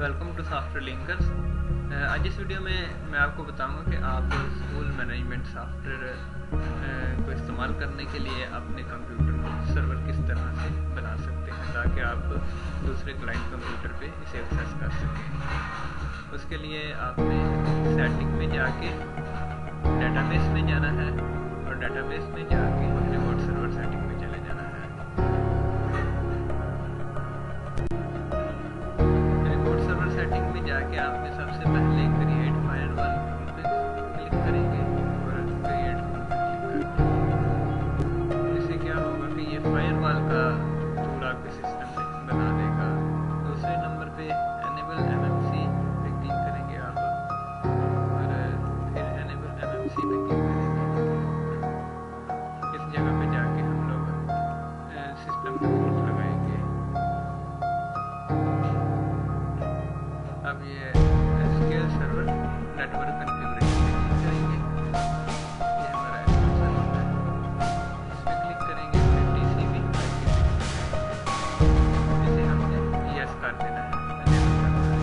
Welcome to software linkers. आज इस video में मैं आपको बताऊंगा कि आप स्कूल मैनेजमेंट सॉफ्टवेयर को इस्तेमाल करने के लिए अपने कंप्यूटर को सर्वर किस तरह से बना सकते हैं ताकि आप दूसरे क्लाइंट कंप्यूटर पे इसे एक्सेस कर सकें। उसके लिए आपने सेटिंग में जाके डेटाबेस में जाना है और डेटाबेस में जाके रिमोट सर्वर सेटिंग में चले जाना है। सेटिंग में जाके आपने सबसे पहले क्रिएट फायरवॉल पे क्लिक करेंगे और क्रिएट पर क्लिक करेंगे। इससे क्या होगा कि ये फायरवॉल का टूल आपके सिस्टम में बना देगा। दूसरे नंबर पे एनेबल एमएमसी पे क्लिक करेंगे आप और फिर एनेबल एमएमसी पे क्लिक करेंगे। इस जगह पे जाके हम लोग सिस्टम पे पोर्ट लगाएंगे। अब ये एसक्यूएल सर्वर नेटवर्क कॉन्फ़िगरेशन पे क्लिक करेंगे। ये हमारा एसक्यूएल सर्वर है, इस पे क्लिक करेंगे। फिर टीसीपी इसे हमने यस कर देना है, एनेबल करना है।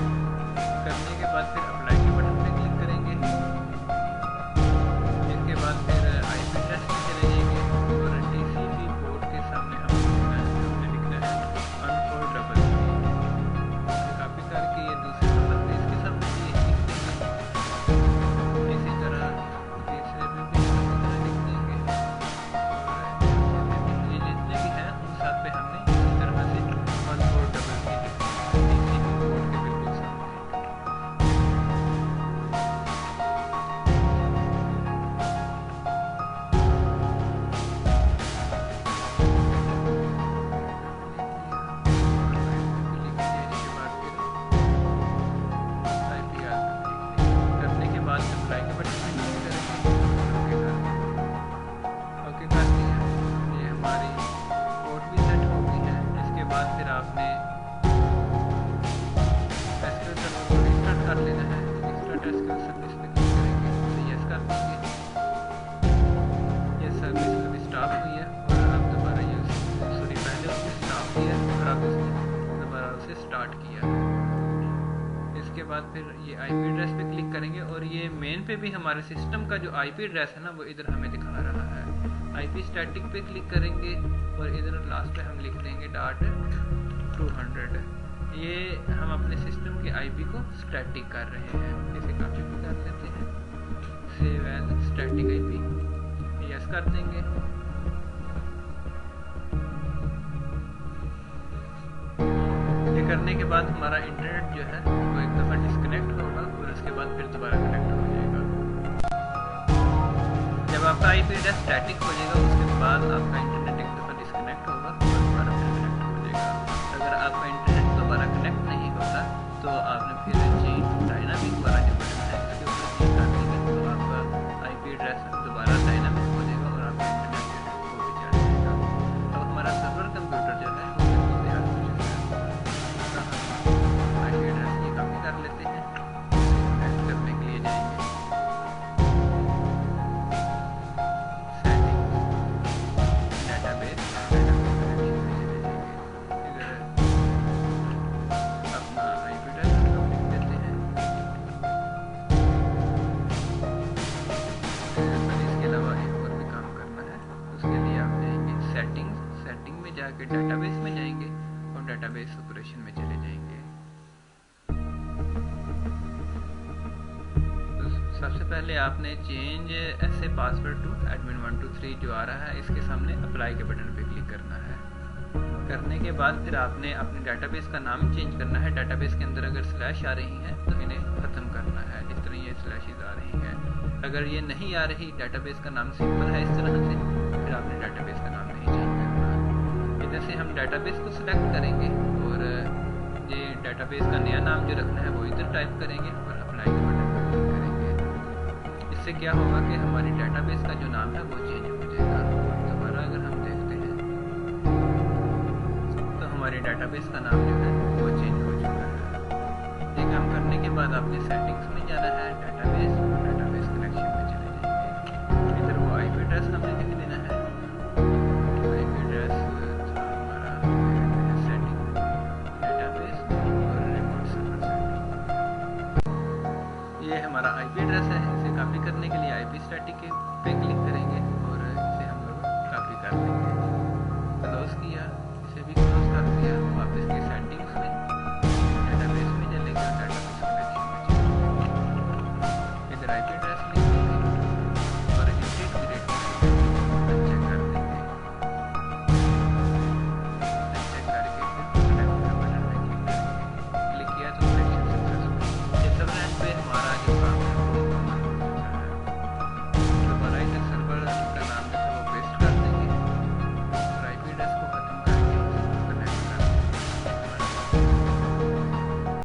करने के बाद फिर अप्लाई के बटन पे क्लिक करेंगे। इसके बाद फिर आईपी एड्रेस पे चले जाएंगे और टीसीपी पोर्ट के सामने हमने लिखना है 1433। कॉपी करके ये दूसरे स्टार्ट किया। इसके बाद फिर ये आईपी एड्रेस पे क्लिक करेंगे और ये मेन पे भी हमारे सिस्टम का जो आईपी एड्रेस है ना वो इधर हमें दिखा रहा है। आईपी स्टैटिक पे क्लिक करेंगे और इधर लास्ट पे हम लिख देंगे .200। ये हम अपने सिस्टम के आईपी को स्टैटिक कर रहे हैं। इसे कॉपी भी कर लेते हैं, save as static IP yes कर देंगे। करने के बाद हमारा इंटरनेट जो है वो एक दफ़ा डिस्कनेक्ट होगा और उसके बाद फिर दोबारा कनेक्ट हो जाएगा। जब आपका आईपी एड्रेस स्टैटिक हो जाएगा उसके बाद आपका इंटरनेट एक दफ़ा डिस्कनेक्ट होगा और दोबारा फिर कनेक्ट हो जाएगा। अगर आपका इंटरनेट दोबारा कनेक्ट नहीं होता तो आपने फिर चेंज डायनामिक वाला जो बटन है इसके ऊपर क्लिक कर देंगे तो आपका आईपी एड्रेस दोबारा डायनामिक हो जाएगा और आपका इंटरनेट जो है वो भी चढ़ जाएगा। अब हमारा सर्वर कंप्यूटर जो है कर लेते हैं। ऐड करने के लिए जाएंगे सेटिंग्स, डेटाबेस कनेक्शन में चले जाएंगे। इधर अपना आईपी एड्रेस हम लिख देते हैं। पर इसके अलावा एक और भी काम करना है। उसके लिए आप जाएंगे सेटिंग में जाके डेटाबेस में जाएंगे और डेटाबेस ऑपरेशन में चले जाएंगे। सबसे पहले आपने चेंज ऐसे पासवर्ड टू एडमिन 123 जो आ रहा है इसके सामने अप्लाई के बटन पे क्लिक करना है। करने के बाद फिर आपने अपने डेटाबेस का नाम चेंज करना है। डेटाबेस के अंदर अगर स्लैश आ रही हैं तो इन्हें ख़त्म करना है। इस तरह ये स्लैशेस आ रही हैं। अगर ये नहीं आ रही, डेटाबेस का नाम सिंपल है इस तरह से, फिर आपने डेटाबेस का नाम नहीं चेंज करना। इधर से हम डेटाबेस को सिलेक्ट करेंगे और ये डेटाबेस का नया नाम जो रखना है वो इधर टाइप करेंगे और अप्लाई के बटन पर क्लिक करेंगे। इससे क्या होगा कि हमारी डेटाबेस का जो नाम है वो चेंज हो जाएगा। दोबारा अगर हम देखते हैं तो हमारी डेटाबेस का नाम जो है वो चेंज हो चुका है। ये काम करने के बाद आपने सेटिंग्स में जाना है, डेटाबेस और डेटाबेस कनेक्शन में चले जाएंगे। इधर वो आईपी एड्रेस हमने लिख देना है। आईपी एड्रेस हमारा सेटिंग डेटाबेस और remote server setting. IP address है। इसे कॉपी करने के लिए आईपी स्टैटिक पे